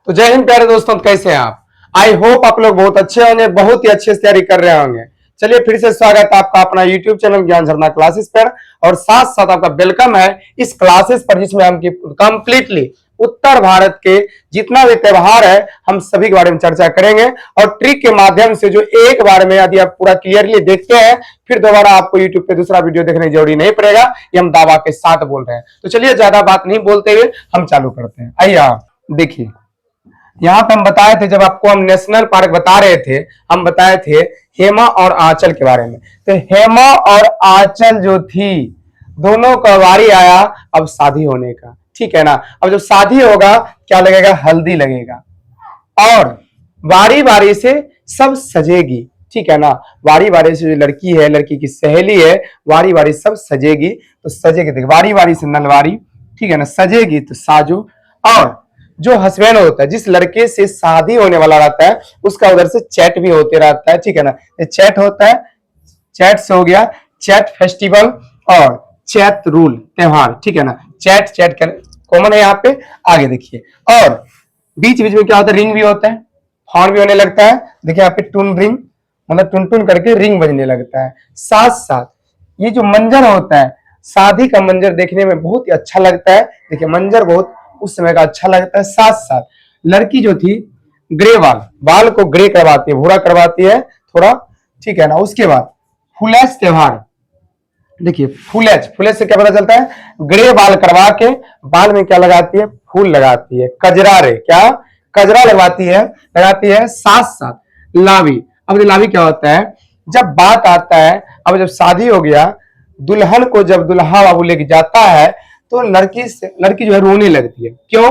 तो जय हिंद प्यारे दोस्तों, कैसे हैं आप। आई होप आप लोग बहुत अच्छे होंगे, बहुत ही अच्छे से तैयारी कर रहे होंगे। चलिए फिर से स्वागत है आपका अपना यूट्यूब चैनल ज्ञान झरना क्लासेस पर, और साथ साथ आपका वेलकम है इस क्लासेस पर जिसमें हम कंप्लीटली उत्तर भारत के जितना भी त्योहार है हम सभी के बारे में चर्चा करेंगे। और ट्रिक के माध्यम से जो एक बार में यदि आप पूरा क्लियरली देखते हैं फिर दोबारा आपको यूट्यूब पे दूसरा वीडियो देखने की जरूरी नहीं पड़ेगा, ये हम दावा के साथ बोल रहे हैं। तो चलिए ज्यादा बात नहीं बोलते हुए हम चालू करते हैं। आइए आप देखिए, यहाँ पे हम बताए थे, जब आपको हम नेशनल पार्क बता रहे थे, हम बताए थे हेमा और आंचल के बारे में। तो हेमा और आंचल जो थी दोनों का बारी आया अब शादी होने का, ठीक है ना। अब जब शादी होगा क्या लगेगा, हल्दी लगेगा, और बारी बारी से सब सजेगी, ठीक है ना। बारी बारी से जो लड़की है, लड़की की सहेली है, बारी बारी सब सजेगी। तो सजेगी, देख बारी बारी से नलवारी, ठीक है ना, सजेगी तो साजो। और जो हस्बैंड होता है, जिस लड़के से शादी होने वाला रहता है, उसका उधर से चैट भी होते रहता है, ठीक है ना। चैट होता है, चैट से हो गया चैट फेस्टिवल और चैट रूल त्योहार, ठीक है ना। चैट चैट कॉमन है यहाँ पे। आगे देखिए, और बीच बीच में क्या होता है, रिंग भी होता है, हॉर्न भी होने लगता है। देखिए यहाँ पे टून रिंग, मतलब टुन टुन करके रिंग बजने लगता है। साथ साथ ये जो मंजर होता है, शादी का मंजर देखने में बहुत ही अच्छा लगता है। देखिए मंजर बहुत उस समय का अच्छा लगता है। साथ साथ लड़की जो थी ग्रे बाल को ग्रे करवाती है, भूरा करवाती है थोड़ा, ठीक है ना। उसके बाद फुलेज त्योहार, देखिए फुलेज से क्या पता चलता है, ग्रे बाल करवा के बाल में क्या लगाती है, फूल लगाती है, कजरा रे क्या कजरा लगाती है। साथ साथ लावी। अब लावी क्या होता है, जब बात आता है, अब जब शादी हो गया, दुल्हन को जब दुल्हा बाबू लेके जाता है तो लड़की जो है रोने लगती है। क्यों,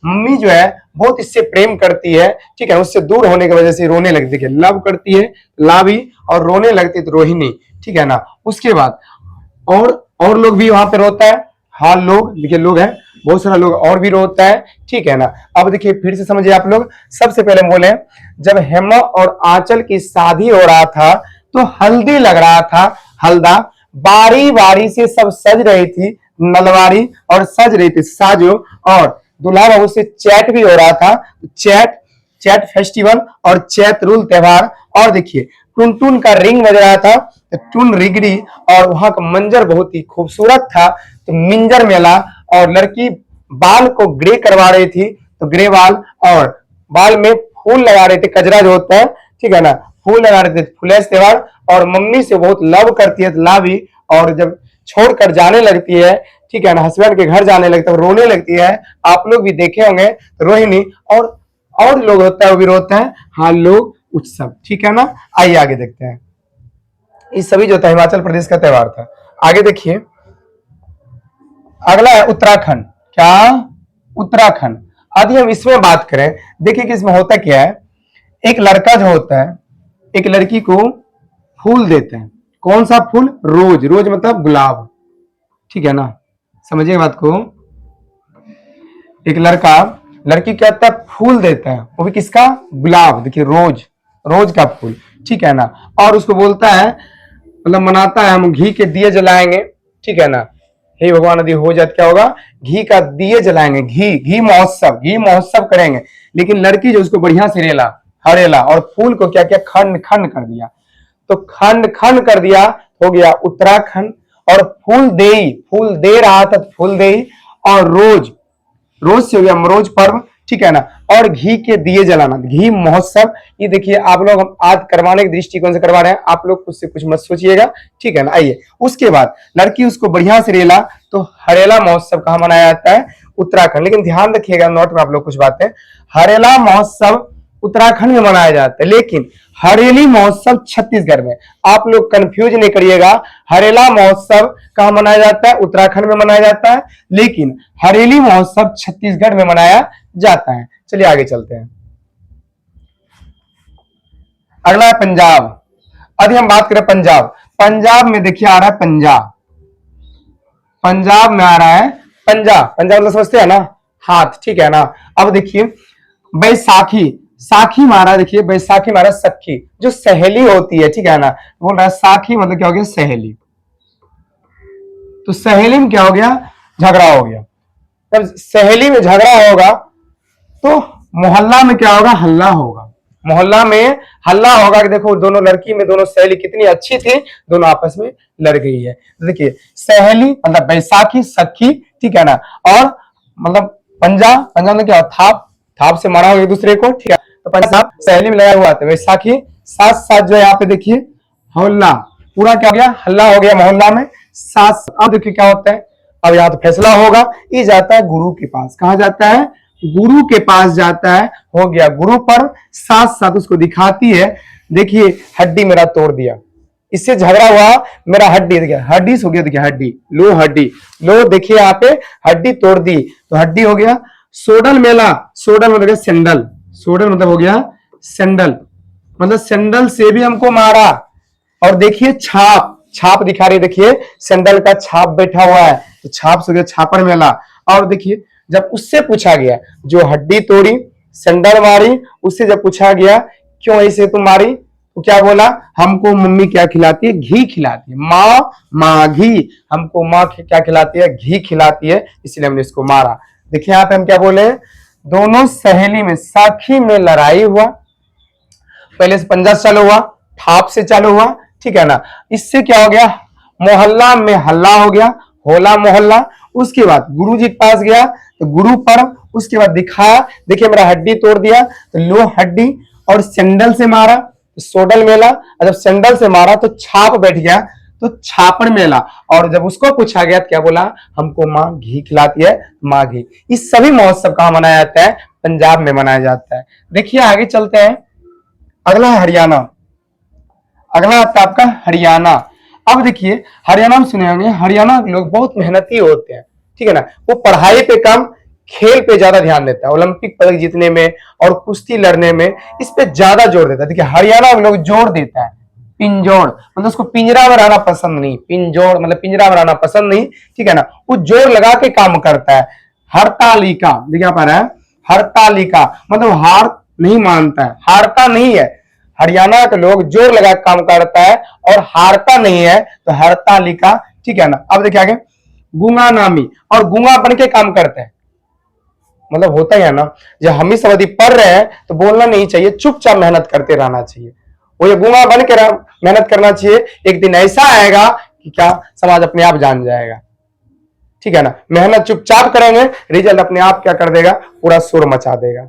मम्मी जो है बहुत इससे प्रेम करती है, ठीक है, उससे दूर होने की वजह से रोने लगती है। लव करती है लावी, और रोने लगती है तो रोहिणी, ठीक है ना। उसके बाद और लोग भी वहां पे रोता है। हाँ लोग, देखिए लोग हैं बहुत सारा लोग और भी रोता है, ठीक है ना। अब देखिए फिर से समझिए आप लोग। सबसे पहले बोले, जब हेमा और आंचल की शादी हो रहा था तो हल्दी लग रहा था, हल्दा, बारी बारी से सब सज रही थी नलवारी, और सज रही थी साजो, और दूल्हा बाबू से चैट भी हो रहा था, चैट फेस्टिवल और चैत रूल त्योहार। और देखिए टुन टुन का रिंग बज रहा था, तो टुन रिगड़ी, और वहां का मंजर बहुत ही खूबसूरत था। तो मिंजर मेला, और लड़की बाल को ग्रे करवा रही थी, तो ग्रे बाल, और बाल में फूल लगा रहे थे, कजरा जो होता है, ठीक है ना, फूल लगा रहे थे, फुलेज त्योहार। और मम्मी से बहुत लव करती है लावी, और जब छोड़कर जाने लगती है, ठीक है ना, हस्बैंड के घर जाने लगती है, रोने लगती है। आप लोग भी देखे होंगे रोहिणी, और लोग होता है वो भी रोता है, हाँ लोग उत्सव, ठीक है ना। आइए आगे देखते हैं। इस सभी जो था हिमाचल प्रदेश का त्योहार था। आगे देखिए, अगला है उत्तराखंड। क्या, उत्तराखंड। आदि हम इसमें बात करें, देखिए कि इसमें होता क्या है, एक लड़का जो होता है एक लड़की को फूल देते हैं। कौन सा फूल, रोज, रोज मतलब गुलाब, ठीक है ना, समझिए बात को। एक लड़का लड़की क्या होता है, फूल देता है, वो भी किसका, गुलाब, देखिए रोज, रोज का फूल, ठीक है ना। और उसको बोलता है, मतलब मनाता है, हम घी के दिए जलाएंगे, ठीक है ना। हे भगवान यदि हो जाए क्या होगा, घी का दिए जलाएंगे, घी महोत्सव करेंगे। लेकिन लड़की जो उसको बढ़िया से हरेला, और फूल को क्या किया, खंड खंड कर दिया। तो खंड खंड कर दिया, हो गया उत्तराखंड। और फूल दे रहा था, फूल दे, और रोज, रोज से हो गया मरोज पर्व, ठीक है ना। और घी के दिए जलाना, घी महोत्सव। ये देखिए आप लोग हम आज करवाने के दृष्टिकोण से करवा रहे हैं, आप लोग कुछ से कुछ मत सोचिएगा, ठीक है ना। आइए, उसके बाद लड़की उसको बढ़िया से रेला, तो हरेला महोत्सव कहाँ मनाया जाता है, उत्तराखंड। लेकिन ध्यान रखिएगा, नोट में आप लोग कुछ बातें, हरेला महोत्सव उत्तराखंड में मनाया जाता है, लेकिन हरेली महोत्सव छत्तीसगढ़ में। आप लोग कंफ्यूज नहीं करिएगा, हरेला महोत्सव कहां मनाया जाता है, उत्तराखंड में मनाया जाता है, लेकिन हरेली महोत्सव छत्तीसगढ़ में मनाया जाता है। चलिए आगे चलते हैं। अगला है पंजाब। अभी हम बात करें पंजाब में देखिए आ रहा है पंजाब में आ रहा है पंजाब मतलब समझते हैं ना, हाथ, ठीक है ना। अब देखिए बैसाखी, साखी मारा, देखिए बैसाखी मारा सखी, जो सहेली होती है, ठीक है ना। बोल रहा है साखी मतलब क्या हो गया, सहेली। तो सहेली में क्या हो गया, झगड़ा हो गया। जब सहेली में झगड़ा होगा तो मोहल्ला में क्या होगा, हल्ला होगा। मोहल्ला में हल्ला होगा कि देखो दोनों लड़की में दोनों सहेली कितनी अच्छी थी, दोनों आपस में लड़ गई है। देखिए सहेली मतलब बैसाखी, सखी, ठीक है ना, और मतलब पंजा, पंजा में क्या, थाप, थाप से मारा हो एक दूसरे को, ठीक है, तो पंजा सहेली में लगा हुआ था। बैसाखी साथ साथ जो है यहाँ पे देखिए हल्ला, पूरा क्या हो गया, हल्ला हो गया मोहल्ला में साथ। अब देखिए क्या होता है, अब यहाँ तो फैसला होगा, ये जाता है गुरु के पास। कहा जाता है, गुरु के पास जाता है। हो गया गुरु पर, साथ साथ उसको दिखाती है, देखिए हड्डी मेरा तोड़ दिया, इससे झगड़ा हुआ, मेरा हड्डी, देखिए हड्डी हो गया, देखिए हड्डी, लो हड्डी, लो देखिए यहाँ पे हड्डी तोड़ दी, तो हड्डी हो गया। सोडल मेला, सोडल मतलब सैंडल, सोडल मतलब हो गया सैंडल, मतलब सैंडल से भी हमको मारा। और देखिए छाप, छाप दिखा रही, देखिए सैंडल का छाप बैठा हुआ है, तो छाप से हो गया छापर मेला। और देखिए जब उससे पूछा गया, जो हड्डी तोड़ी, सैंडल मारी, उससे जब पूछा गया क्यों ऐसे तुम मारी, तो क्या बोला, हमको मम्मी क्या खिलाती है, घी खिलाती है, माँ, माँ घी, हमको माँ क्या खिलाती है, घी खिलाती है, इसलिए हमने इसको मारा। देखिए यहाँ पे हम क्या बोले, दोनों सहेली में, साखी में लड़ाई हुआ, पहले से पंजा चालू हुआ, ठाप से चालू हुआ, ठीक है ना, इससे क्या हो गया, मोहल्ला में हल्ला हो गया, होला मोहल्ला। उसके बाद गुरु जी के पास गया, तो गुरु पर, उसके बाद दिखाया, देखिए मेरा हड्डी तोड़ दिया, तो लो हड्डी, और सैंडल से मारा, तो सोडल मेला, और जब सैंडल से मारा तो छाप बैठ गया, तो छापड़ मेला। और जब उसको पूछा गया तो क्या बोला, हमको माँ घी खिलाती है, माँ घी। इस सभी महोत्सव कहाँ मनाया जाता है, पंजाब में मनाया जाता है। देखिए आगे चलते हैं, अगला है हरियाणा। अगला आता है आपका हरियाणा। अब देखिए हरियाणा में सुने होंगे, हरियाणा के लोग बहुत मेहनती होते हैं, ठीक है ना, वो पढ़ाई पे कम, खेल पे ज्यादा ध्यान देता है, ओलंपिक पदक जीतने में और कुश्ती लड़ने में इस पे ज्यादा जोर देता है। देखिए हरियाणा में लोग जोर देता है, पिंजौर मतलब उसको पिंजरा में रहना पसंद नहीं, पिंजौर मतलब पिंजरा में रहना पसंद नहीं, ठीक है ना, वो जोर लगा के काम करता है। हड़तालिका, देखिए यहाँ पर है हड़तालिका, मतलब हार नहीं मानता है, हारता नहीं है। हरियाणा के लोग जोर लगा काम करता है और हारता नहीं है, तो हड़तालिका, ठीक है ना। अब देखिए आगे, गूंगा नामी, और गूंगा बन के काम करते हैं, मतलब होता ही है ना, जब हम ही सब यदि पढ़ रहे हैं तो बोलना नहीं चाहिए, चुपचाप मेहनत करते रहना चाहिए। वो ये गूंगा बन के मेहनत करना चाहिए, एक दिन ऐसा आएगा कि क्या समाज अपने आप जान जाएगा, ठीक है ना। मेहनत चुपचाप करेंगे, रिजल्ट अपने आप क्या कर देगा, पूरा शोर मचा देगा,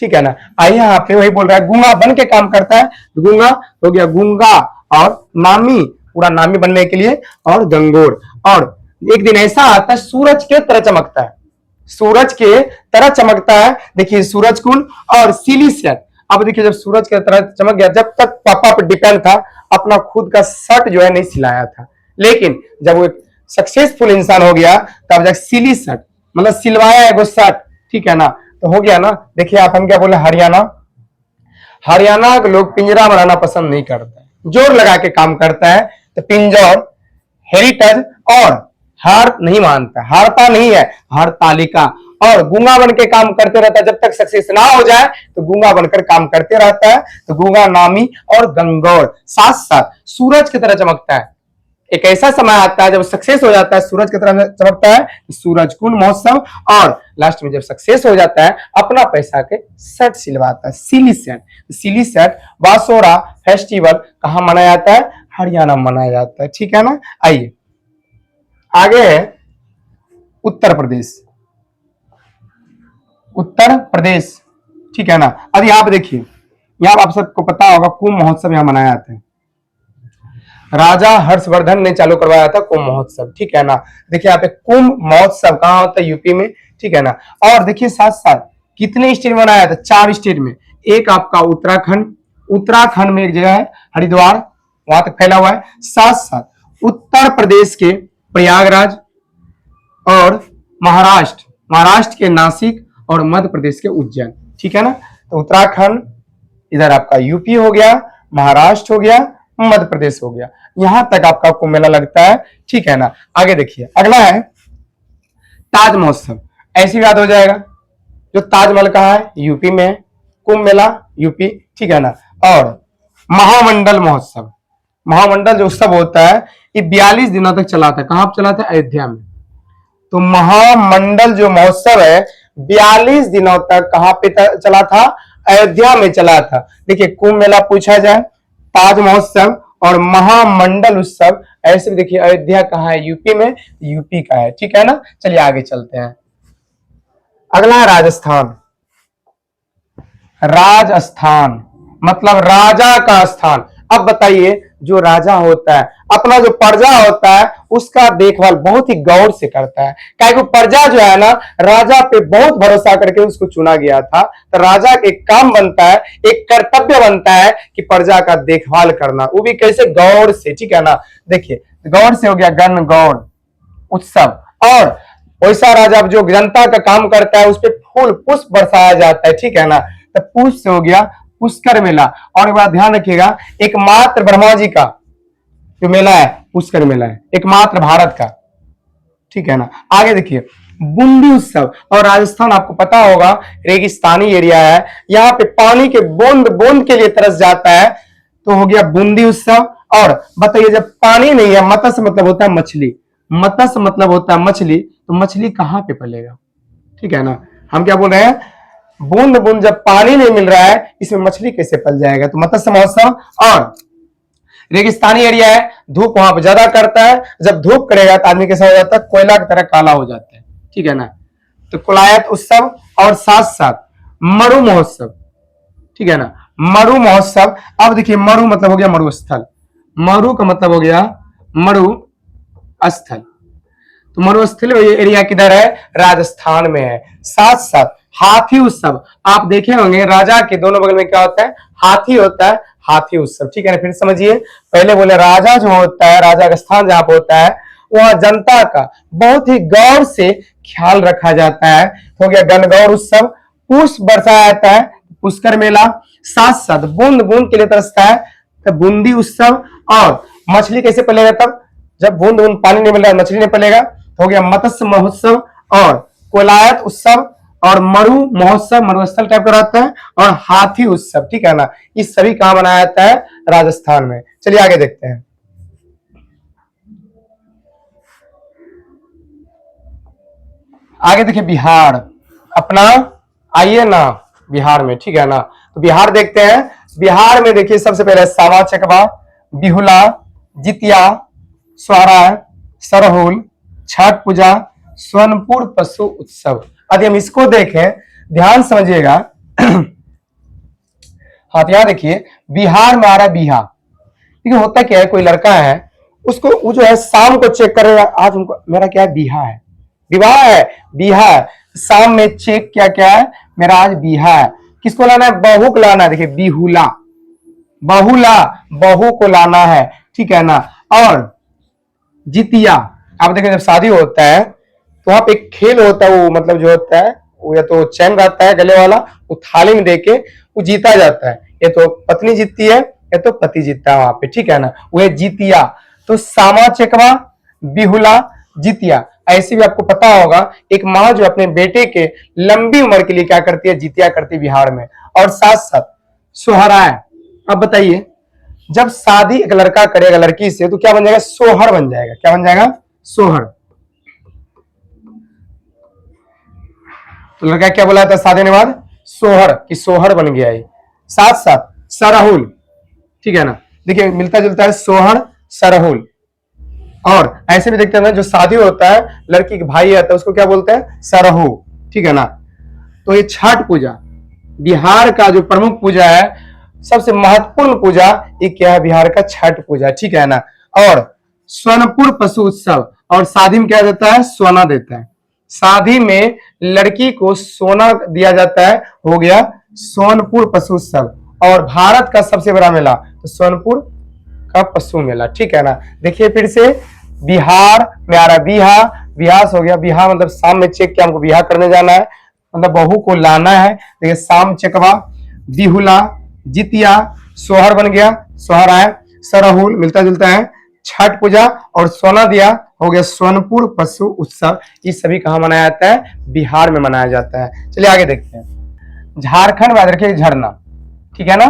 ठीक है ना। आइए यहाँ पे वही बोल रहा है, गूंगा बन के काम करता है, गूंगा हो गया गूंगा, और नामी, पूरा नामी बनने के लिए, और गंगोर। और एक दिन ऐसा आता है सूरज के तरह चमकता है, सूरज के तरह चमकता है, देखिए सूरज कुंड और सिलिसियट। अब देखिए जब सूरज के तरह चमक गया, जब तक पापा पर डिपेंड था, अपना खुद का शर्ट जो है नहीं सिलाया था, लेकिन जब वो सक्सेसफुल इंसान हो गया तब जब सिली शर्ट मतलब सिलवाया है वो शर्ट, ठीक है ना, तो हो गया ना। देखिए आप हम क्या बोले, हरियाणा, हरियाणा के लोग पिंजरा में रहना पसंद नहीं करते, जोर लगा के काम करता है, तो पिंजौर, हेरिटेज और हार नहीं मानता, हारता नहीं है, हड़तालिका। और गूंगा बन के काम करते रहता है, जब तक सक्सेस ना हो जाए तो गूंगा बनकर काम करते रहता है, तो गूंगा नामी और गंगौर। साथ साथ सूरज की तरह चमकता है, एक ऐसा समय आता है जब सक्सेस हो जाता है, सूरज की तरह चमकता है, सूरज कुंड महोत्सव। और लास्ट में जब सक्सेस हो जाता है, अपना पैसा के शर्ट सिलवाता है, सिली शर्ट। सिली शर्ट बासोरा फेस्टिवल कहाँ मनाया जाता है, हरियाणा में मनाया जाता है, ठीक है ना। आइए आगे है उत्तर प्रदेश, उत्तर प्रदेश, ठीक है ना। अब यहाँ पे देखिए, यहाँ आप सबको पता होगा कुंभ महोत्सव यहाँ मनाया जाता है, राजा हर्षवर्धन ने चालू करवाया था कुंभ महोत्सव, ठीक है ना। देखिए यहाँ पे कुंभ महोत्सव कहाँ होता है, यूपी में, ठीक है ना। और देखिए साथ साथ कितने स्टेट में मनाया था, 4 स्टेट में, एक आपका उत्तराखंड, उत्तराखंड में एक जगह है हरिद्वार, वहां तक फैला हुआ है। साथ साथ उत्तर प्रदेश के प्रयागराज, और महाराष्ट्र, महाराष्ट्र के नासिक, और मध्य प्रदेश के उज्जैन, ठीक है ना। तो उत्तराखंड, इधर आपका यूपी हो गया, महाराष्ट्र हो गया, मध्य प्रदेश हो गया, यहां तक आपका कुंभ मेला लगता है, ठीक है ना। आगे देखिए अगला है ताज महोत्सव, ऐसी बात हो जाएगा, जो ताजमहल कहाँ है, यूपी में है, कुंभ मेला यूपी, ठीक है ना। और महामंडल महोत्सव, महामंडल जो उत्सव होता है ये 42 दिनों तक चला था, कहां चला था, अयोध्या में। तो महामंडल जो महोत्सव है 42 दिनों तक कहां पे चला था? अयोध्या में चला था। देखिए कुंभ मेला पूछा जाए, ताज महोत्सव और महामंडल उत्सव, ऐसे भी देखिए अयोध्या कहाँ है? यूपी में, यूपी का है, ठीक है ना। चलिए आगे चलते हैं। अगला है राजस्थान। राजस्थान मतलब राजा का स्थान। अब बताइए, जो राजा होता है अपना जो प्रजा होता है उसका देखभाल बहुत ही गौर से करता है। क्या को प्रजा जो है ना, राजा पे बहुत भरोसा करके उसको चुना गया था, तो राजा का एक काम बनता है, एक कर्तव्य बनता है कि प्रजा का देखभाल करना, वो भी कैसे? गौर से, ठीक है ना। देखिए गौर से हो गया गण गौर उत्सव, और वैसा राजा जो जनता का काम करता है उस पर फूल पुष्प बरसाया जाता है, ठीक है ना। तो पुष्प से हो गया पुष्कर मेला। और एक बात ध्यान रखिएगा, एकमात्र ब्रह्मा जी का जो मेला है पुष्कर मेला है, एकमात्र भारत का, ठीक है ना। आगे देखिए बूंदी उत्सव। और राजस्थान आपको पता होगा रेगिस्तानी एरिया है, यहाँ पे पानी के बूंद बूंद के लिए तरस जाता है, तो हो गया बूंदी उत्सव। और बताइए जब पानी नहीं है, मत्स्य मतलब होता है मछली, मत्स्य मतलब होता है मछली, तो मछली कहां पे पलेगा? ठीक है ना। हम क्या बोल रहे हैं, बूंद बूंद जब पानी नहीं मिल रहा है इसमें मछली कैसे पल जाएगा? तो मत्स्य महोत्सव। और रेगिस्तानी एरिया है, धूप वहां पर ज्यादा करता है, जब धूप करेगा तो आदमी कैसा हो जाता है? कोयला की तरह काला हो जाता है, ठीक है ना। तो कुलायत उत्सव और साथ साथ मरु महोत्सव, ठीक है ना। मरु महोत्सव। अब देखिए मरु मतलब हो गया मरुस्थल, मरु का मतलब हो गया मरु स्थल। तो मरुस्थल एरिया किधर है? राजस्थान में है। साथ साथ हाथी उत्सव। आप देखे होंगे राजा के दोनों बगल में क्या होता है? हाथी होता है, हाथी उत्सव, ठीक है ना। फिर समझिए, पहले बोले राजा जो होता है, राजा का स्थान जहां पर होता है वहां जनता का बहुत ही गौर से ख्याल रखा जाता है। हो गया गणगौर उत्सव। पुष्प बरसाया जाता है, पुष्कर मेला। साथ साथ बूंद बूंद के लिए तरसता है, तो बूंदी उत्सव। और मछली कैसे पलेगा? तब जब बूंद बूंद पानी नहीं मिल रहा मछली नहीं पलेगा। हो गया मत्स्य महोत्सव और कोलायत उत्सव और मरु महोत्सव, मरुस्थल टाइप का रहता है, और हाथी उत्सव, ठीक है ना। ये सभी कहां मनाया जाता है? राजस्थान में। चलिए आगे देखते हैं। आगे देखिए बिहार अपना, आइए ना बिहार में, ठीक है ना। तो बिहार देखते हैं। बिहार में देखिए सबसे पहले सामा चकवा, बिहुला, जितिया, सोहराय, सरहुल, छठ पूजा, सोनपुर पशु उत्सव। यदि हम इसको देखें, ध्यान समझिएगा। हाँ तो यहाँ देखिए बिहार में आ रहा है बिहा। ठीक है, होता क्या है, कोई लड़का है उसको वो जो है शाम को चेक करेगा, आज उनको मेरा क्या है? बिहा है, विवाह है, बिहा है। शाम में चेक क्या क्या है? मेरा आज बिहा है। किसको लाना है? बहू को लाना है। देखिए बिहुला, बहुला, बहू को लाना है, ठीक है ना। और जितिया, आप देखें जब शादी होता है तो वहां पे एक खेल होता है, वो मतलब जो होता है वो या तो चैन रहता है गले वाला, वो थाली में देके वो जीता जाता है। ये तो पत्नी जीतती है या तो पति जीतता है वहां पे, ठीक है ना। वो है जितिया। तो सामा चकवा, बिहुला, जितिया। ऐसे भी आपको पता होगा एक माँ जो अपने बेटे के लंबी उम्र के लिए क्या करती है? जितिया करती है बिहार में। और साथ साथ सोहराय। अब बताइए जब शादी एक लड़का करेगा लड़की से तो क्या बन जाएगा? सोहर बन जाएगा। क्या बन जाएगा? सोहर। तो लड़का क्या बोला था शादी के बाद? सोहर, कि सोहर बन गया है। साथ साथ सरहुल, ठीक है ना। देखिए मिलता जुलता है सोहर, सरहुल। और ऐसे भी देखते हैं ना, जो शादी होता है लड़की के भाई आता है उसको क्या बोलते हैं? सरहु, ठीक है ना। तो ये छठ पूजा बिहार का जो प्रमुख पूजा है, सबसे महत्वपूर्ण पूजा ये क्या है? बिहार का छठ पूजा, ठीक है ना। और सोनपुर पशु उत्सव। और शादी में क्या देता है? सोना देता है। शादी में लड़की को सोना दिया जाता है। हो गया सोनपुर पशु उत्सव। और भारत का सबसे बड़ा मेला तो सोनपुर का पशु मेला, ठीक है ना। देखिए फिर से बिहार में आ रहा है बिहा, बिहार हो गया। बिहा मतलब शाम में चेक किया, हमको बिहा करने जाना है, मतलब बहू को लाना है। देखिए शाम चकवा, बिहुला, जितिया, सोहर बन गया, सोहराय, सरहुल मिलता जुलता है, छठ पूजा और सोना दिया। हो गया सोनपुर पशु उत्सव। ये सभी कहाँ मनाया जाता है? बिहार में मनाया जाता है। चलिए आगे देखते हैं। झारखंड में रखिए झरना, ठीक है ना।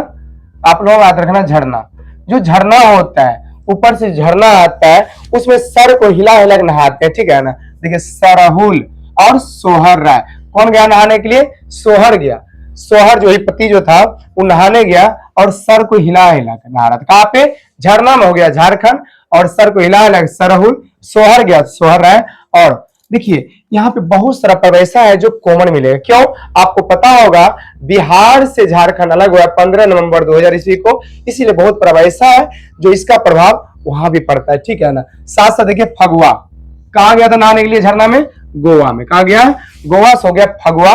आप लोग याद रखना झरना, जो झरना होता है ऊपर से झरना आता है, उसमें सर को हिला हिला नहाते हैं, ठीक है ना। देखिए सरहुल और सोहराय। कौन गया नहाने के लिए? सोहर गया। सोहर जो ही पति जो था वो नहाने गया और सर को हिला हिला कर नहा रहा था। कहां पे? झरना में हो गया झारखंड, और सर को हिला हिला सरहुल सोहर गया, सोहर रहा है। और देखिए यहाँ पे बहुत सारा पर्व ऐसा है जो कॉमन मिलेगा। क्यों? आपको पता होगा बिहार से झारखंड अलग हुआ 15 नवंबर 2000 ईस्वी को, इसीलिए बहुत पर्व ऐसा है जो इसका प्रभाव वहां भी पड़ता है, ठीक है ना। साथ साथ देखिए फगुआ, कहा गया था नहाने के लिए झरना में? गोवा में। कहा गया? गोवा से हो गया फगुआ।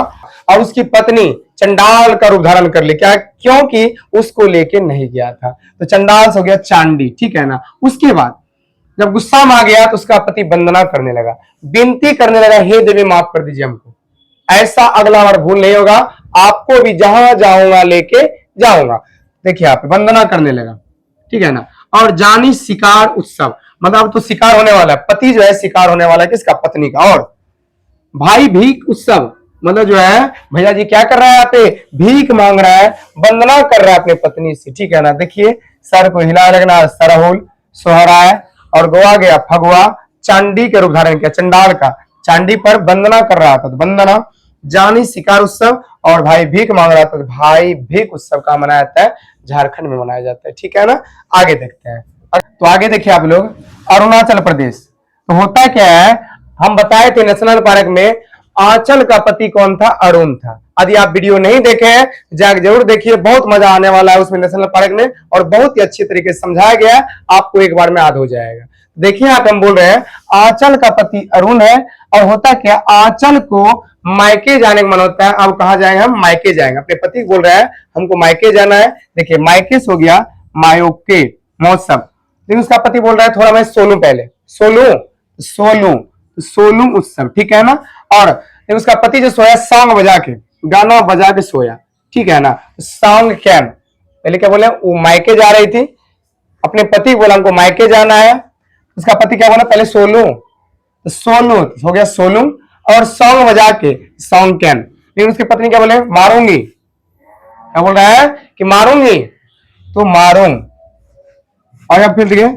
और उसकी पत्नी चंडाल का रूप धारण कर लिया, क्या? क्योंकि उसको लेके नहीं गया था, तो चंडाल से हो गया चांडी, ठीक है ना। उसके बाद जब गुस्सा में आ गया तो उसका पति वंदना करने लगा, विनती करने लगा, हे देवी माफ कर दीजिए हमको, ऐसा अगला बार भूल नहीं होगा, आपको भी जहां जाऊंगा लेके जाऊंगा। देखिए आप वंदना करने लगा, ठीक है ना। और जानी शिकार उत्सव, मतलब अब तो शिकार होने वाला है, पति जो है शिकार होने वाला है किसका? पत्नी का। और भाई भीख उत्सव, मतलब जो है भैया जी क्या कर रहा है यहाँ पे? भीख मांग रहा है, वंदना कर रहा है अपनी पत्नी से, ठीक है ना। देखिए सर को हिला लगना, सरहुल सोहरा है। और गोवा गया फगुआ, चांडी के रूप धारण किया, चंडाल का, चांडी पर वंदना कर रहा था, तो वंदना। जानी शिकार उत्सव, और भाई भीख मांग रहा था, भाई भीख उत्सव का मनाया जाता है, झारखंड में मनाया जाता है, ठीक है ना। आगे देखते हैं। तो आगे देखिए आप लोग, अरुणाचल प्रदेश। तो होता क्या है, हम बताए थे नेशनल पार्क में आंचल का पति कौन था? अरुण था। यदि आप वीडियो नहीं देखे हैं जाकर जरूर देखिए, बहुत मजा आने वाला है उसमें नेशनल पार्क में, और बहुत ही अच्छी तरीके से समझाया गया है, आपको एक बार में याद हो जाएगा। देखिए आप, हम बोल रहे हैं आंचल का पति अरुण है, और होता क्या, आंचल को मायके जाने का मन होता है। अब कहा जाएंगे? हम मायके जाएंगे, अपने पति बोल रहे हैं हमको मायके जाना है। देखिए मायके से हो गया मायोके, मौसम। लेकिन उसका पति बोल रहा है थोड़ा मैं सो लूं पहले, सोलू उत्सव, ठीक है ना। और उसका पति जो सोया सॉन्ग बजा के, गाना बजा के सोया, ठीक है ना। सॉन्ग कैन, पहले क्या बोले, वो मायके जा रही थी, अपने पति बोला हमको मायके जाना है, उसका पति क्या बोला? पहले सोलू, सोलू हो गया सोलू, और सॉन्ग बजा के सॉन्ग कैन। लेकिन उसकी पत्नी क्या बोले? मारूंगी। क्या बोल रहा है? कि मारूंगी, तो मारूं। और अब फिर देखिए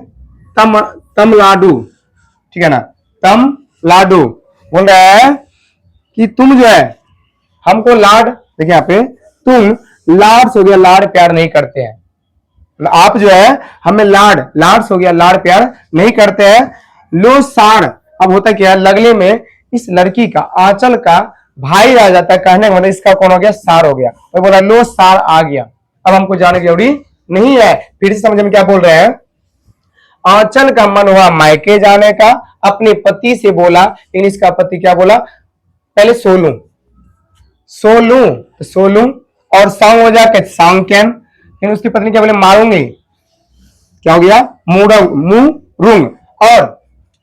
तम लाडू, ठीक है ना, तम लाडू बोल रहा है कि तुम जो है हमको लाड, देखिए यहाँ पे तुम लाड से हो गया लाड प्यार नहीं करते हैं, आप जो है हमें लाड से हो गया लाड प्यार नहीं करते हैं। लो सार, अब होता क्या है, लगले में इस लड़की का आंचल का भाई आ जाता है, कहने का मतलब इसका कौन हो गया? सार हो गया। वो बोला लो सार आ गया, अब हमको जाने की जरूरी नहीं है। फिर से समझ में क्या बोल रहे हैं, आंचल का मन हुआ मायके जाने का, अपने पति से बोला, लेकिन इसका पति क्या बोला? पहले सोलू, तो सोलू, और सॉन्ग हो जाके सॉन्ग कैन। लेकिन उसकी पत्नी क्या बोले? मारूंगी, क्या हो गया? मुंह, और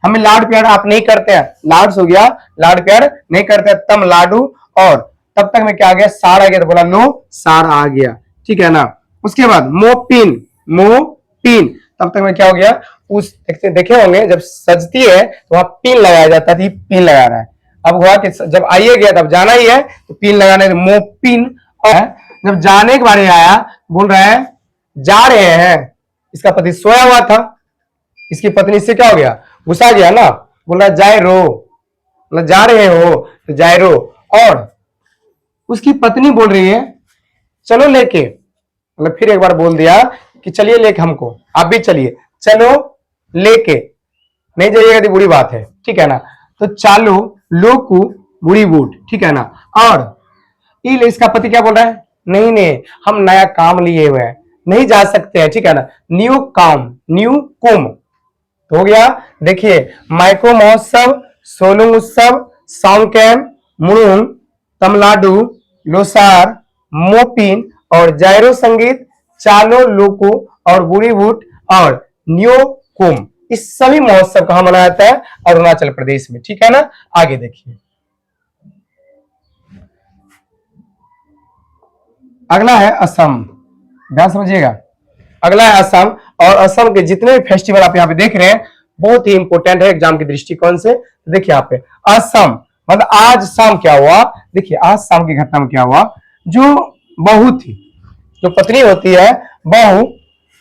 हमें लाड प्यार आप नहीं करते हैं, लाड हो गया लाड प्यार नहीं करते, तम लाडू। और तब तक में क्या आ गया? सार आ गया, तो बोला लो सार आ गया, ठीक है ना। उसके बाद मोपिन, तब तक में क्या हो गया? उस देखे होंगे जब सजती है तो वहां पिन लगाया जाता है, पिन लगा रहा है। अब हुआ कि जब आइए गया तब जाना ही है, तो पिन लगाने, मोपिन। और जब जाने के बारे में आया, बोल रहा है जा रहे हैं, इसका पति सोया हुआ था, इसकी पत्नी से क्या हो गया? गुस्सा गया ना, बोल रहा जाए रो, मतलब जा रहे हो तो जाए रो। और उसकी पत्नी बोल रही है चलो लेके, मतलब फिर एक बार बोल दिया कि चलिए लेके हमको, आप भी चलिए, चलो लेके, नहीं जाइएगा तो बुरी बात है, ठीक है ना। तो चालू लोकू बुरी बूट, ठीक है ना। और इसका पति क्या बोल रहा है? नहीं हम नया काम लिए हुए हैं, नहीं जा सकते हैं, ठीक है ना। न्यू कुम, तो हो गया। देखिए माइको महोत्सव, सोलुंग उत्सव, सॉन्गकैन, मुरुंग, तमलाडू, लोसार, मोपिन और जायरो संगीत, चालो लोको और बुरी बूट और न्यो कुम, इस सभी महोत्सव कहां मनाया जाता है? अरुणाचल प्रदेश में, ठीक है ना। आगे देखिए, अगला है असम, ध्यान समझिएगा। अगला है असम, और असम के जितने भी फेस्टिवल आप यहाँ पे देख रहे हैं बहुत ही इंपॉर्टेंट है एग्जाम के दृष्टिकोण से। तो देखिए यहाँ पे असम, मतलब आज शाम क्या हुआ? देखिए आज शाम की घटना में क्या हुआ, जो बहू थी, जो पत्नी होती है, बहू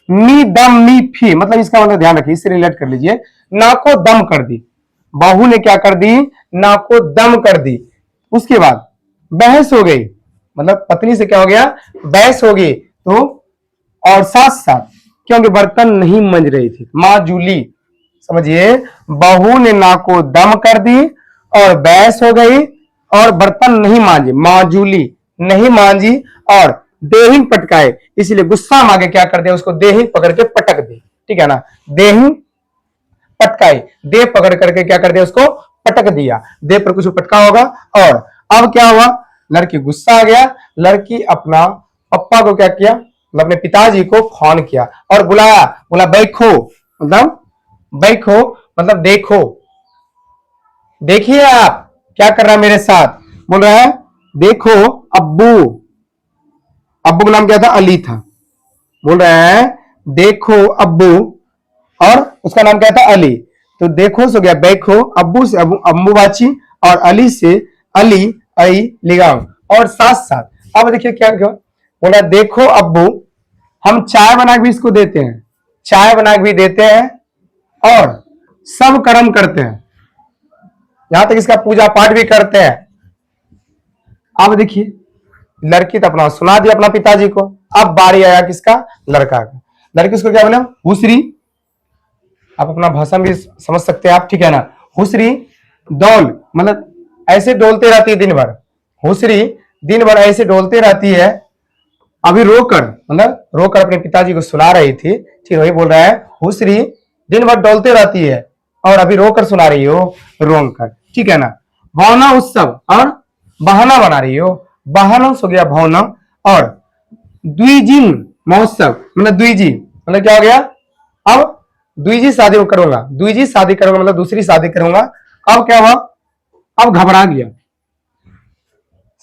मी दम मी फी, मतलब इसका मतलब ध्यान रखिए, इससे रिलेट कर लीजिए, नाको दम कर दी, बहू ने क्या कर दी? नाको दम कर दी। उसके बाद बहस हो गई, मतलब पत्नी से क्या हो गया, बहस हो गई। तो और साथ साथ क्योंकि बर्तन नहीं मंज रही थी, माजूली, समझिए, बहू ने नाक को दम कर दी और बहस हो गई और बर्तन नहीं मांजे, माजूली नहीं मांजी और देहिंग पटकाए, इसलिए गुस्सा में आगे क्या कर दिया, उसको देहिंग पकड़ के पटक दी, ठीक है ना, देहिंग पटकाई, दे पकड़ करके क्या कर दिया, उसको पटक दिया, दे पर कुछ पटका होगा। और अब क्या हुआ, लड़की गुस्सा आ गया, लड़की अपना पप्पा को क्या किया, मतलब अपने पिताजी को फोन किया और बुलाया, बोला बैठो, मतलब बैठो मतलब देखो, देखिए आप क्या कर रहा है मेरे साथ, बोल रहा है देखो अब्बू, अब्बू का नाम क्या था, अली था, बोल रहा है देखो अब्बू, और उसका नाम क्या था, अली। तो देखो से हो गया बैखो, अब्बू से अबू अम्बू बाची, और अली से अली आई लिगाम, और साथ साथ अब देखिए क्या क्या बोला, देखो अब्बू, हम चाय बना के भी इसको देते हैं, चाय बना के भी देते हैं और सब कर्म करते हैं, यहां तक इसका पूजा पाठ भी करते हैं। अब देखिए लड़की तो अपना सुना दी अपना पिताजी को, अब बारी आया किसका, लड़का का। लड़की उसको क्या बोले, हुसरी, आप अपना भाषा भी समझ सकते हैं आप, ठीक है ना, हुसरी डोल, मतलब ऐसे डोलते रहती है दिन भर, हुसरी दिन भर ऐसे डोलते रहती है, अभी रोकर, मतलब रोकर अपने पिताजी को सुना रही थी, ठीक, वही बोल रहा है, हुसरी दिन भर डोलते रहती है और अभी रोकर सुना रही हो, रोंग कर, ठीक है ना। भावना उत्सव और बहाना बना रही हो, बहाना हो गया भावना, और द्विजिंग महोत्सव, मतलब द्विजी मतलब क्या हो गया, अब द्विजी शादी करूंगा, द्विजी शादी करूंगा मतलब दूसरी शादी करूंगा। अब क्या हुआ, अब घबरा गया,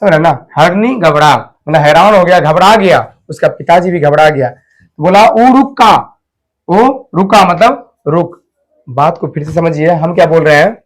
समझ रहे ना, हरनी घबरा, मतलब हैरान हो गया, घबरा गया, उसका पिताजी भी घबरा गया, बोला ओ रुका, ओ रुका मतलब रुक। बात को फिर से समझिए, हम क्या बोल रहे हैं,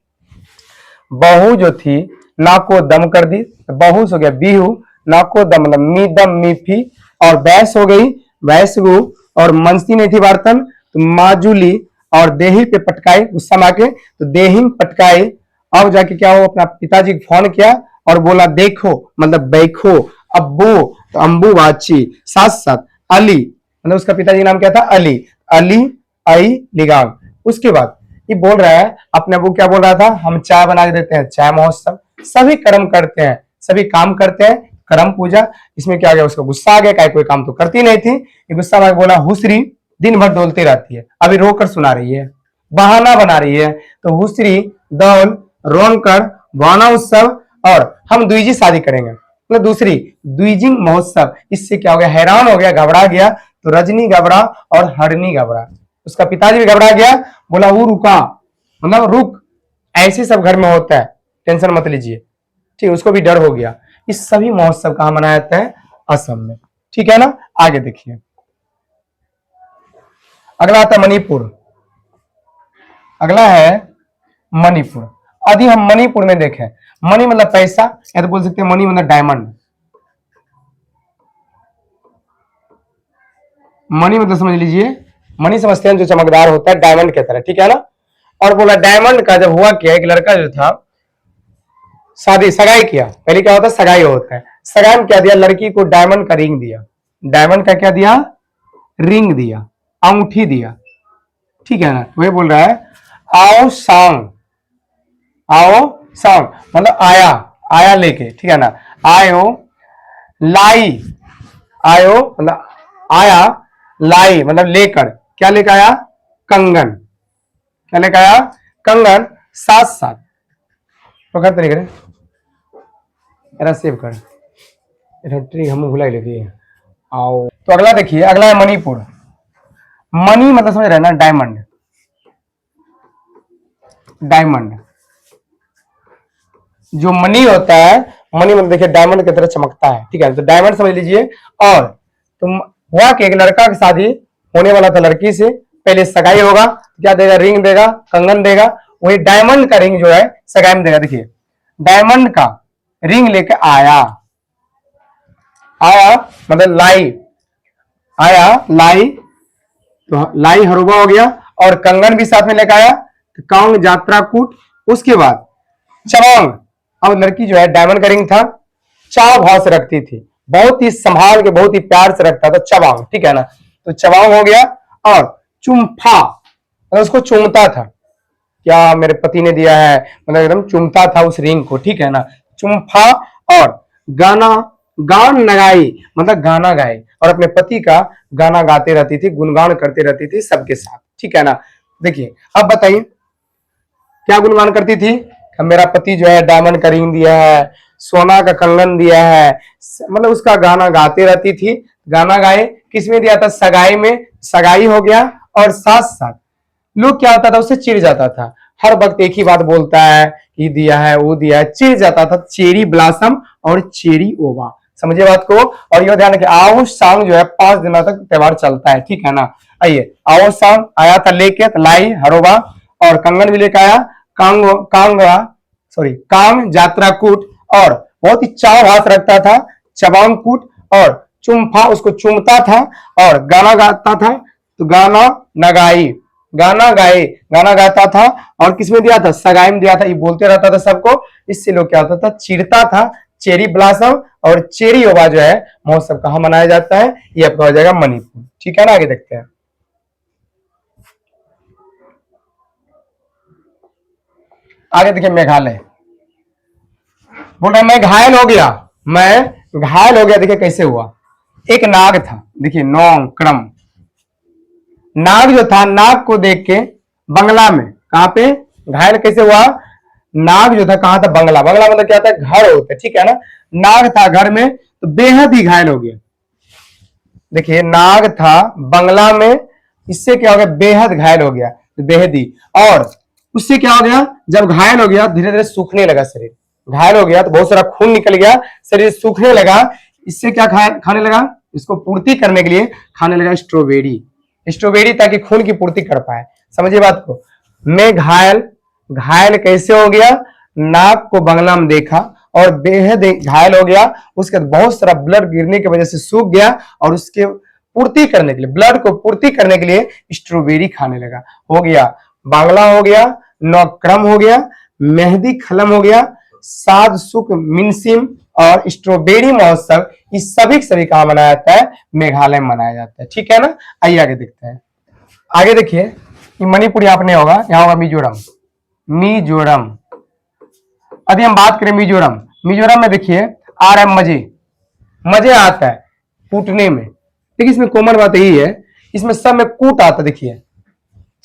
बहू जो थी नाक को दम कर दी, बहू से हो गया बीहू, नाक को दम मतलब मी दम मी फी, और बहस हो गई, बहस गु, और मनसी नहीं थी बर्तन, तो माजूली, और देही पे पटकाई, गुस्सा में आके तो देही पटकाई। अब जाके क्या हो, अपना पिताजी को फोन किया और बोला देखो मतलब बैखो अब्बू, तो अम्बू बाची, साथ साथ अली, मतलब उसका पिताजी का नाम क्या था, अली, अली आई लिगाम। उसके बाद ये बोल रहा है अपने अबू क्या बोल रहा था, हम चाय बना के देते हैं, चाय महोत्सव, सभी कर्म करते हैं, सभी काम करते हैं, कर्म पूजा। इसमें क्या आ गया, उसको गुस्सा आ गया, क्या कोई काम तो करती नहीं थी, ये गुस्सा में बोला हुसरी दिन भर डोलती रहती है, अभी रोकर सुना रही है, बहाना बना रही है, तो हुसरी दौल रोनकर बहाना उत्सव, और हम द्विजी शादी करेंगे, मतलब दूसरी द्विजिंग महोत्सव। इससे क्या हो गया, हैरान हो गया, घबरा गया, तो रजनी घबरा और हरनी घबरा, उसका पिताजी भी घबरा गया, बोला वो रुका मतलब रुक, ऐसे सब घर में होता है, टेंशन मत लीजिए, ठीक, उसको भी डर हो गया। इस सभी महोत्सव कहां मनाया जाता है, असम में, ठीक है ना। आगे देखिए, अगला आता है मणिपुर, अगला है मणिपुर। यदि हम मणिपुर में देखें, मणि मतलब पैसा, या तो बोल सकते हैं मणि मतलब डायमंड, मणि मतलब समझ लीजिए, मणि समझते हैं जो चमकदार होता है डायमंड की तरह, ठीक है ना। और बोला डायमंड का जब हुआ क्या, एक लड़का जो था शादी सगाई किया, पहले क्या होता है सगाई होता है, सगाई में क्या दिया, लड़की को डायमंड का रिंग दिया, डायमंड का क्या दिया, रिंग दिया, अंगूठी दिया, ठीक है ना। वही बोल रहा है आओ सांग, आओ सांग मतलब आया, आया लेके, ठीक है ना, आयो लाई, आयो मतलब आया, लाई मतलब लेकर, क्या लेकर आया, कंगन, क्या लेकर आया, कंगन, साथ साथ पकड़ तरीके सेव कर, हम भुला लेती है, आओ। तो अगला देखिए, अगला है मणिपुर। मणि मतलब समझ रहे ना, डायमंड, डायमंड जो मनी होता है, मनी मतलब देखिए डायमंड की तरह चमकता है, ठीक है, तो डायमंड समझ लीजिए। और तुम हुआ कि एक लड़का की शादी होने वाला था लड़की से, पहले सगाई होगा, क्या देगा, रिंग देगा, कंगन देगा, वही डायमंड का रिंग जो है सगाई में देगा। देखिए डायमंड का रिंग लेके आया, आया मतलब लाई, आया लाई, तो लाई हरुबा हो गया, और कंगन भी साथ में लेकर आया, तो कांग यात्रा कूट। उसके बाद चवांग, अब लड़की जो है डायमंड का रिंग था, चाव भाव से रखती थी, बहुत ही संभाल के बहुत ही प्यार से रखता था, चबांग, ठीक है ना। तो चबांग हो गया। और चुम्फा, मतलब उसको चूमता था, क्या मेरे पति ने दिया है, मतलब एकदम चूमता था उस रिंग को, ठीक है ना। चुम्फा। और गाना, गान नगाई, मतलब गाना गाए, और अपने पति का गाना गाते रहती थी, गुणगान करते रहती थी सबके साथ, ठीक है ना। देखिए अब बताइए क्या गुणगान करती थी। मेरा पति जो है डायमंड का रिंग दिया है, सोना का कंगन दिया है, मतलब उसका गाना गाते रहती थी। गाना गाए किसमें दिया था, सगाई में, सगाई हो गया। और साथ साथ लोग क्या होता था, उससे चिढ़ जाता था, हर वक्त एक ही बात बोलता है, ये दिया है वो दिया है, चिढ़ जाता था। चेरी ब्लॉसम और चेरी ओवा, समझिए बात को। और यह ध्यान रखिए, आओ सांग जो है 5 दिनों तक त्योहार चलता है, ठीक है ना। आइए, आओ सांग आया था लेके, तो लाई हरोबा, और कंगन भी लेके आया, कांग कांगा सॉरी कांग जात्रा कूट। और बहुत ही चाव हाथ रखता था, चबांग कूट। और चुम्फा, उसको चूमता था। और गाना गाता था, तो गाना नगाई, गाना गाए, गाना गाता था। और किसमें दिया था, सगाई में दिया था, ये बोलते रहता था सबको। इससे लोग क्या होता था, चिढ़ता था। चेरी ब्लॉसम और चेरी ओवा जो है महोत्सव कहाँ मनाया जाता है, ये आपका हो जाएगा मणिपुर, ठीक है ना। आगे देखते हैं। आगे देखिए, मेघालय बोल रहा है मैं घायल हो गया, मैं घायल हो गया। देखिए कैसे हुआ, एक नाग था, देखिए नौंग क्रम, नाग जो था, नाग को देख के बंगला में, कहां पे घायल कैसे हुआ, नाग जो था कहां था, बंगला, बंगला मतलब क्या था, घर होता है, ठीक है ना। नाग था घर में, तो बेहद ही घायल हो गया। देखिए नाग था बंगला में, इससे क्या हो गया, बेहद घायल हो गया, तो बेहद ही। और उससे क्या हो गया, जब घायल हो गया धीरे धीरे सूखने लगा शरीर, घायल हो गया तो बहुत सारा खून निकल गया, शरीर सूखने लगा। इससे क्या खाने लगा, इसको पूर्ति करने के लिए खाने लगा स्ट्रॉबेरी, स्ट्रॉबेरी, ताकि खून की पूर्ति कर पाए। समझिए बात को। मैं घायल, घायल कैसे हो गया, नाक को बंगला में देखा और बेहद घायल हो गया। उसके बाद बहुत सारा ब्लड गिरने की वजह से सूख गया, और उसके पूर्ति करने के लिए, ब्लड को पूर्ति करने के लिए स्ट्रॉबेरी खाने लगा। हो गया बांग्ला, हो गया नौक्रम, हो गया मेहंदी खलम, हो गया साध सुख मिनसिम। और स्ट्रॉबेरी महोत्सव, इस सभी कहा मनाया जाता है, मेघालय में मनाया जाता है, ठीक है ना। आइए आगे देखते हैं। आगे देखिए, मणिपुर यहाँ पर नहीं होगा, यहाँ होगा मिजोरम, मिजोरम। यदि हम बात करें मिजोरम, मिजोरम में देखिए आ रहा है मजे, मजे आता है कूटने में। देखिए इसमें कॉमन बात यही है, इसमें सब में कूट आता है। देखिए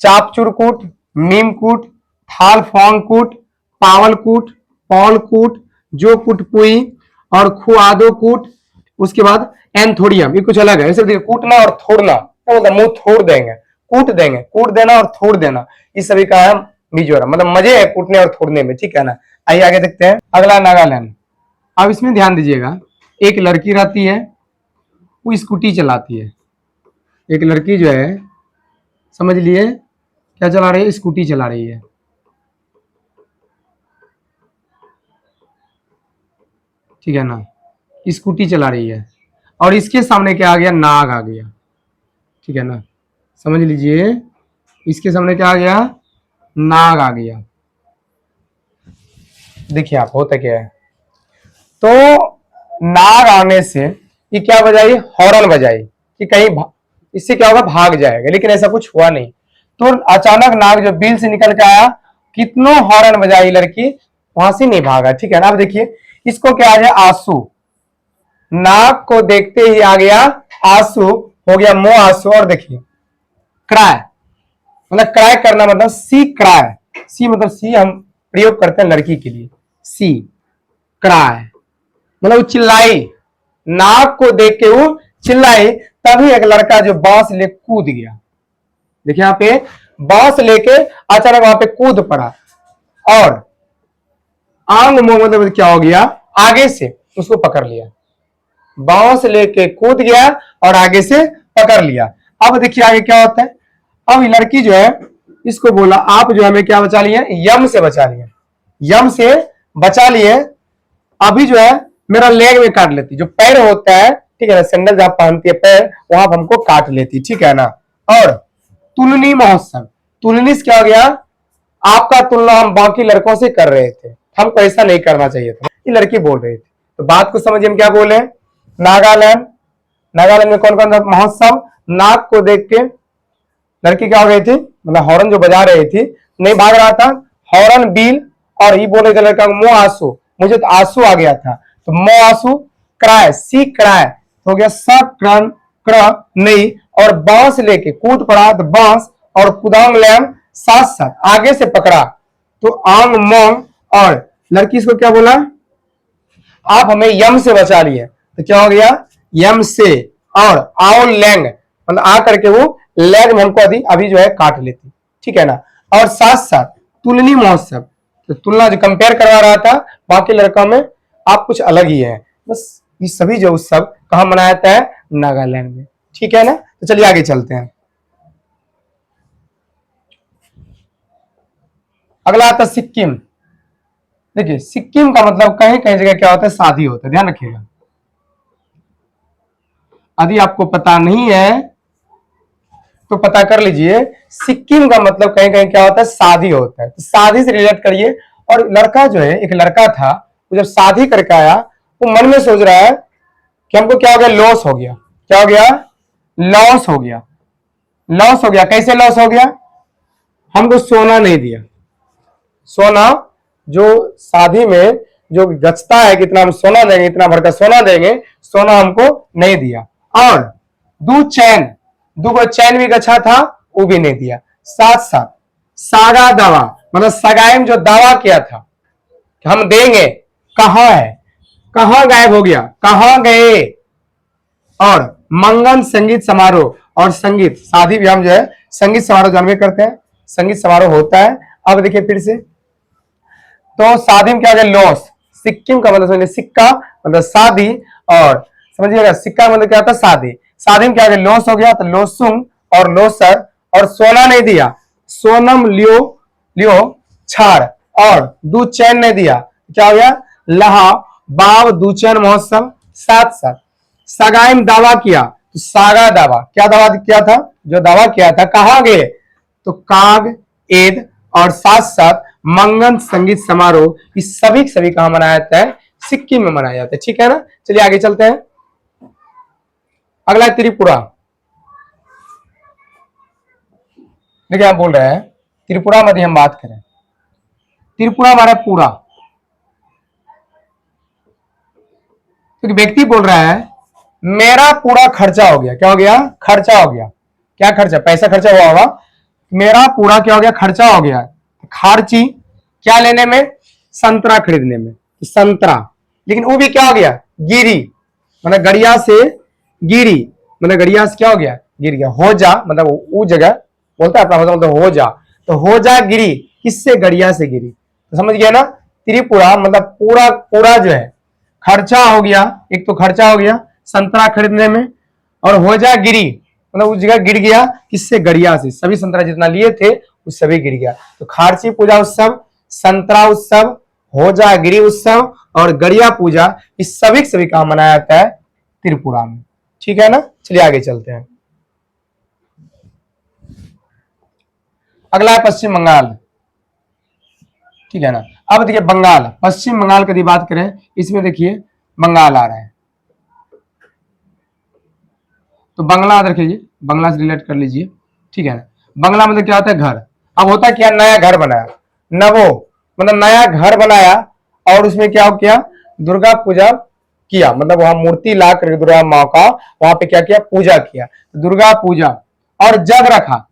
चापचूर कूट, मीम कूट, थाल फोंग कूट, पावल कूट, पौल कूट, जो कूट पुई, और खुआदो कूट। उसके बाद एंथोरियम, ये कुछ अलग है। ऐसे देखिए कूटना और थोड़ना, मतलब मुंह थोड़ देंगे, कूट देंगे, कूट देना और थोड़ देना, इस सभी का है मिजोरम, मतलब मजे है कूटने और थोड़ने में, ठीक है ना। आइए आगे देखते हैं। अगला नागालैंड। अब इसमें ध्यान दीजिएगा, एक लड़की रहती है, वो स्कूटी चलाती है। एक लड़की जो है, समझ लिए क्या चला रही है, स्कूटी चला रही है, ठीक है ना, स्कूटी चला रही है। और इसके सामने क्या आ गया, नाग आ गया, ठीक है ना। समझ लीजिए, इसके सामने क्या आ गया, नाग आ गया। देखिए आप होता क्या है, तो नाग आने से ये क्या बजाई, हॉर्न बजाई, कि कहीं इससे क्या होगा, भाग जाएगा, लेकिन ऐसा कुछ हुआ नहीं। तो अचानक नाग जो बिल से निकल के आया, कितनों हॉर्न बजाई लड़की, वहां से नहीं भागा, ठीक है ना। अब देखिए इसको क्या आ गया, आंसू, नाग को देखते ही आ गया आंसू, हो गया मोह आंसू। और देखिए क्राय, मतलब क्राय करना, मतलब सी क्राय, सी मतलब सी हम प्रयोग करते हैं लड़की के लिए, सी क्राय, मतलब वो चिल्लाई, नाग को देख के वो चिल्लाई। तभी एक लड़का जो बांस ले कूद गया, देखिए यहाँ पे बांस लेके अचानक वहां पे कूद पड़ा, और आंग मोह मतलब क्या हो गया, आगे से उसको पकड़ लिया, बांस लेके कूद गया और आगे से पकड़ लिया। अब देखिए आगे क्या होता है। अब ये लड़की जो है, इसको बोला आप जो हमें क्या बचा लिए, यम से बचा लिए, यम से बचा लिए। अभी जो है मेरा लेग में काट लेती, जो पैर होता है, ठीक है ना, सैंडल जहां पहनती है पैर, वहां पर हमको काट लेती, ठीक है ना। और तुलनी महोत्सव, तुलनी से क्या हो गया, आपका तुलना हम बाकी लड़कों से कर रहे थे, हमको ऐसा नहीं करना चाहिए था, ये लड़की बोल रही थी। तो बात को समझिए, हम क्या बोले, नागालैंड, नागालैंड में कौन कौन सा महोत्सव, नाग को देख के लड़की क्या हो गई थी, मतलब हॉर्न जो बजा रही थी, नहीं भाग रहा था, हॉर्न बील, और ये बोल रहे थे लड़का मो आंसू, मुझे तो आंसू आ गया था, तो मो आंसू, क्राय, सी क्राय, तो हो गया सब क्रन क्र नहीं, और बांस लेके कूद पड़ा, तो बांस, और कुदांग लैम साथ साथ आगे से पकड़ा, तो आंग मोंग, और लड़की इसको क्या बोला, आप हमें यम से बचा लिए, तो क्या हो गया, यम से, और आओ लैंग, मतलब आ करके वो लैग में हमको अभी जो है काट लेती, ठीक है ना। और साथ साथ तुलनी महोत्सव, तो तुलना जो कंपेयर करवा रहा था बाकी लड़का में, आप कुछ अलग ही है, बस ये सभी जो उत्सव कहां मनाया जाता है, नागालैंड में, ठीक है ना। तो चलिए आगे चलते हैं। अगला आता है सिक्किम। देखिए सिक्किम का मतलब कहीं कहीं जगह क्या होता है, शादी होता है, ध्यान रखिएगा। यदि आपको पता नहीं है तो पता कर लीजिए, सिक्किम का मतलब कहीं कहीं क्या होता है, शादी होता है, तो शादी से रिलेट करिए। और लड़का जो है, एक लड़का था, वो जब शादी करके आया, वो मन में सोच रहा है कि हमको क्या हो गया, लॉस हो गया, क्या हो गया, लॉस हो गया, लॉस हो गया। कैसे लॉस हो गया, हमको सोना नहीं दिया, सोना जो शादी में जो गचता है, कितना हम सोना देंगे, इतना भर का सोना देंगे, सोना हमको नहीं दिया। और दो चैन, दो चैन भी गछा था, वो भी नहीं दिया। साथ साथ सागा दावा, मतलब सगाई में जो दावा किया था कि हम देंगे, कहां है, कहां गायब हो गया, कहां गए। और मंगल संगीत समारोह, और संगीत शादी भी हम जो है संगीत समारोह जानवे करते हैं, संगीत समारोह होता है। अब देखिए फिर से, तो शादी में क्या हो गया, लॉस, सिक्किम का मतलब समझिए, सिक्का मतलब शादी, और समझिएगा सिक्का मतलब क्या होता है, शादी, शादी में क्या हो गया, लॉस हो गया, तो लोसुंग और लोसर, और सोना नहीं दिया, सोनम लियो लियो छाड़, और दूध चैन नहीं दिया, क्या हो गया, लहा बाव दूचैन महोत्सव। साथ साथ सगाई में दावा किया, तो सागा दावा, क्या दावा किया था, जो दावा किया था, कहां गए, तो काग एद, और साथ साथ मंगल संगीत समारोह, ये सभी कहां मनाया जाता है, सिक्किम में मनाया जाता है, ठीक है ना। चलिए आगे चलते हैं। अगला है त्रिपुरा। देखिए आप बोल रहे हैं त्रिपुरा में हम बात करें, त्रिपुरा हमारा पूरा, तो व्यक्ति बोल रहा है मेरा पूरा खर्चा हो गया, क्या हो गया, खर्चा हो गया, क्या खर्चा, पैसा खर्चा हुआ होगा, मेरा पूरा क्या हो गया, खर्चा हो गया, खार्ची क्या लेने में, संतरा खरीदने में, संतरा, लेकिन वो भी क्या हो गया, गिरी, मतलब गड़िया से गिरी, मतलब गड़िया से क्या हो गया, गिर गया। हो जा मतलब वो जगह बोलता है अपना मतलब हो जा, तो हो जा गिरी, किससे, गड़िया से गिरी, तो समझ गया ना। त्रिपुरा मतलब पूरा पूरा जो है खर्चा हो गया, एक तो खर्चा हो गया संतरा खरीदने में, और हो जा गिरी मतलब उस जगह गिर गया, किससे, गड़िया से, सभी संतरा जितना लिए थे वो सभी गिर गया। तो खारची पूजा उत्सव, संतरा उत्सव, होजा गिरी उत्सव, और गड़िया पूजा, इस सभी कहां मनाया जाता है, त्रिपुरा में, ठीक है ना। चलिए आगे चलते हैं। अगला है पश्चिम बंगाल, ठीक है ना। अब देखिए बंगाल, पश्चिम बंगाल की बात करें, इसमें देखिए बंगाल आ रहा है, तो बंगला रखिए, बंगला से रिलेट कर लीजिए, ठीक है ना। बंगला मतलब क्या होता है, घर। अब होता क्या, नया घर बनाया, नवो मतलब नया घर बनाया, और उसमें क्या हो किया, दुर्गा पूजा किया, मतलब वहां मूर्ति ला कर दुर्गा माँ का वहां पे क्या किया, पूजा किया, दुर्गा पूजा। और जग रखा,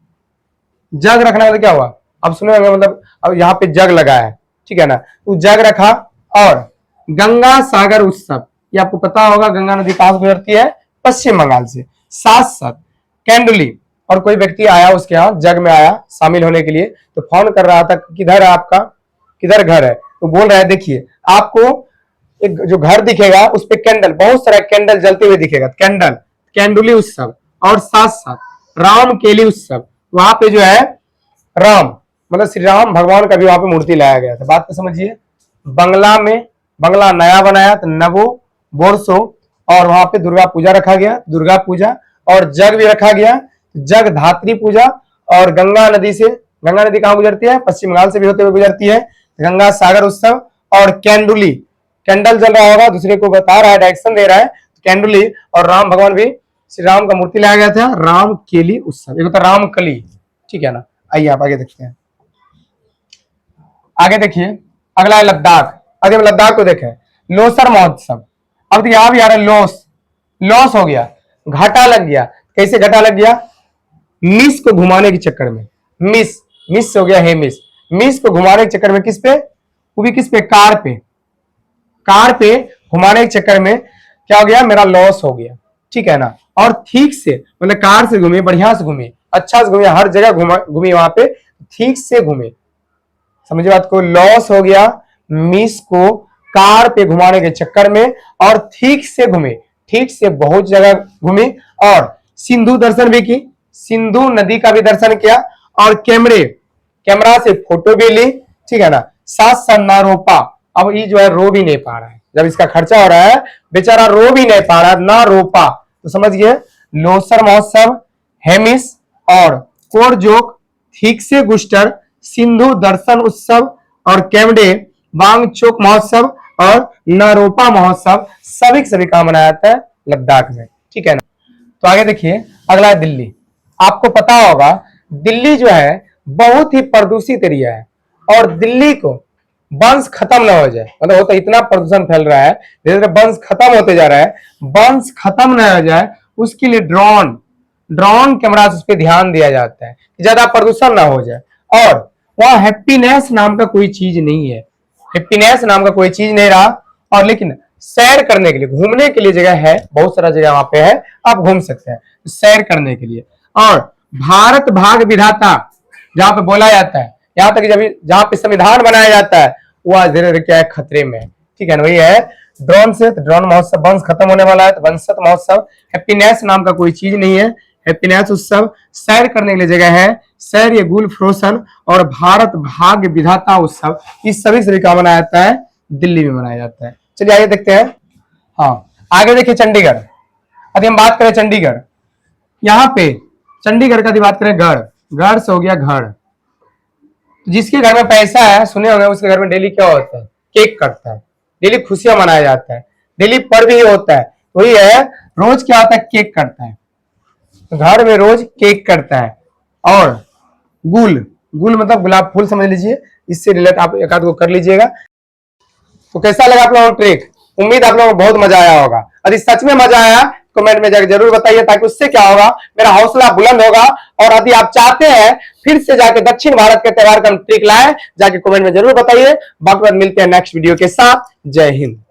जग रखना मतलब क्या हुआ, अब सुनो मतलब अब यहाँ पे जग लगा है, ठीक है ना, तो जग रखा। और गंगा सागर उत्सव, ये आपको पता होगा, गंगा नदी कहां से गुजरती है, पश्चिम बंगाल से। साथ साथ कैंडुली, और कोई व्यक्ति आया उसके यहाँ जग में आया शामिल होने के लिए, तो फोन कर रहा था किधर है आपका, किधर घर है, तो बोल रहा है देखिए आपको एक जो घर दिखेगा उस पे कैंडल, बहुत सारा कैंडल जलते हुए दिखेगा, कैंडल, कैंडुली उत्सव। और साथ साथ राम केली उत्सव, वहां पे जो है राम मतलब श्री राम भगवान का भी वहां पे मूर्ति लाया गया था। बात को समझिए, बंगला में बंगला नया बनाया तो नवो बोरसो, और वहां पे दुर्गा पूजा रखा गया, दुर्गा पूजा, और जग भी रखा गया, जग धात्री पूजा। और गंगा नदी से, गंगा नदी कहां गुजरती है, पश्चिम बंगाल से भी होते हुए गुजरती है, गंगा सागर उत्सव। और कैंडुली, कैंडल जल रहा होगा, दूसरे को बता रहा है, डायरेक्शन दे रहा है, कैंडुली। और राम भगवान भी, श्री राम का मूर्ति लाया गया था, राम केली उत्सव, एक होता रामकली, ठीक है ना। आइए आप आगे देखते हैं। आगे देखिए, अगला है लद्दाख। अभी हम लद्दाख को देखें, लोसर महोत्सव। अब देखिए यहाँ भी आ रहा है लॉस, लॉस हो गया, घाटा लग गया। कैसे घाटा लग गया? मिस को घुमाने के चक्कर में, मिस मिस हो गया है, मिस को घुमाने के चक्कर में, किस पे? वो भी किस पे? कार पे, कार पे घुमाने के चक्कर में क्या हो गया? मेरा लॉस हो गया, ठीक है ना। और ठीक से मतलब कार से घूमे, बढ़िया से घूमे, अच्छा से घूमे, हर जगह घूमी, वहां पे ठीक से घूमे, समझे बात को। लॉस हो गया मिस को कार पे घुमाने के चक्कर में, और ठीक से घूमे, ठीक से बहुत जगह घूमी, और सिंधु दर्शन भी की, सिंधु नदी का भी दर्शन किया, और कैमरा से फोटो भी ली, ठीक है ना। साथ साथ ना रोपा, अब ये जो है रो भी नहीं पा रहा है, जब इसका खर्चा हो रहा है, बेचारा रो भी नहीं पा रहा है, ना रोपा, तो समझिए लोसर महोत्सव, हेमिस और कोरजोक, ठीक से गुस्टर, सिंधु दर्शन उत्सव, और केमडे वांगचोक महोत्सव, और नारोपा महोत्सव, सभी काम मनाया जाता है लद्दाख में, ठीक है ना। तो आगे देखिए, अगला है दिल्ली। आपको पता होगा दिल्ली जो है बहुत ही प्रदूषित एरिया है, और दिल्ली को वंश खत्म ना हो जाए, मतलब होता इतना प्रदूषण फैल रहा है, धीरे धीरे वंश खत्म होते जा रहा है, वंश खत्म ना हो जाए उसके लिए ड्रोन कैमरा से उस पर ध्यान दिया जाता है कि ज्यादा प्रदूषण ना हो जाए। और वहां हैप्पीनेस नाम का कोई चीज नहीं है, हैप्पीनेस नाम का कोई चीज नहीं रहा। और लेकिन सैर करने के लिए, घूमने के लिए जगह है, बहुत सारा जगह वहां पे है, आप घूम सकते हैं सैर करने के लिए। और भारत भाग विधाता जहां पे बोला जाता है, यहाँ तक जब जहां पे संविधान बनाया जाता है, वो धीरे धीरे क्या है, खतरे में है, ठीक है ना। वही है ड्रोन से, तो ड्रोन महोत्सव वंश खत्म होने वाला है, तो वंशत महोत्सव। हैप्पीनेस नाम का कोई चीज नहीं है, हैप्पीनेस उत्सव, सैर करने के लिए जगह है, सैर ये गुल फ्रोसन, और भारत भाग्य विधाता उत्सव, इस सभी का मनाया जाता है दिल्ली में मनाया जाता है। चलिए आगे देखते हैं। हाँ, आगे देखिए चंडीगढ़। अभी हम बात करें चंडीगढ़, यहाँ पे चंडीगढ़ का बात करें, गढ़ से हो गया घर। जिसके घर में पैसा है, सुने होंगे, उसके घर में डेली क्या होता है, केक कटता है, डेली खुशियां मनाया जाता है, डेली पर्व भी होता है, वही है रोज क्या होता है, केक कटता है, घर में रोज केक कटता है। और गुल मतलब गुलाब फूल समझ लीजिए, इससे रिलेट आप एक आध को कर लीजिएगा। तो कैसा लगा आप लोगों को ट्रिक? उम्मीद आप लोगों को बहुत मजा आया होगा। यदि सच में मजा आया कमेंट में जाकर जरूर बताइए, ताकि उससे क्या होगा, मेरा हौसला बुलंद होगा। और यदि आप चाहते हैं फिर से जाके दक्षिण भारत के त्योहार का ट्रिक लाएं, जाके कमेंट में जरूर बताइए। बाकी मिलते हैं नेक्स्ट वीडियो के साथ। जय हिंद।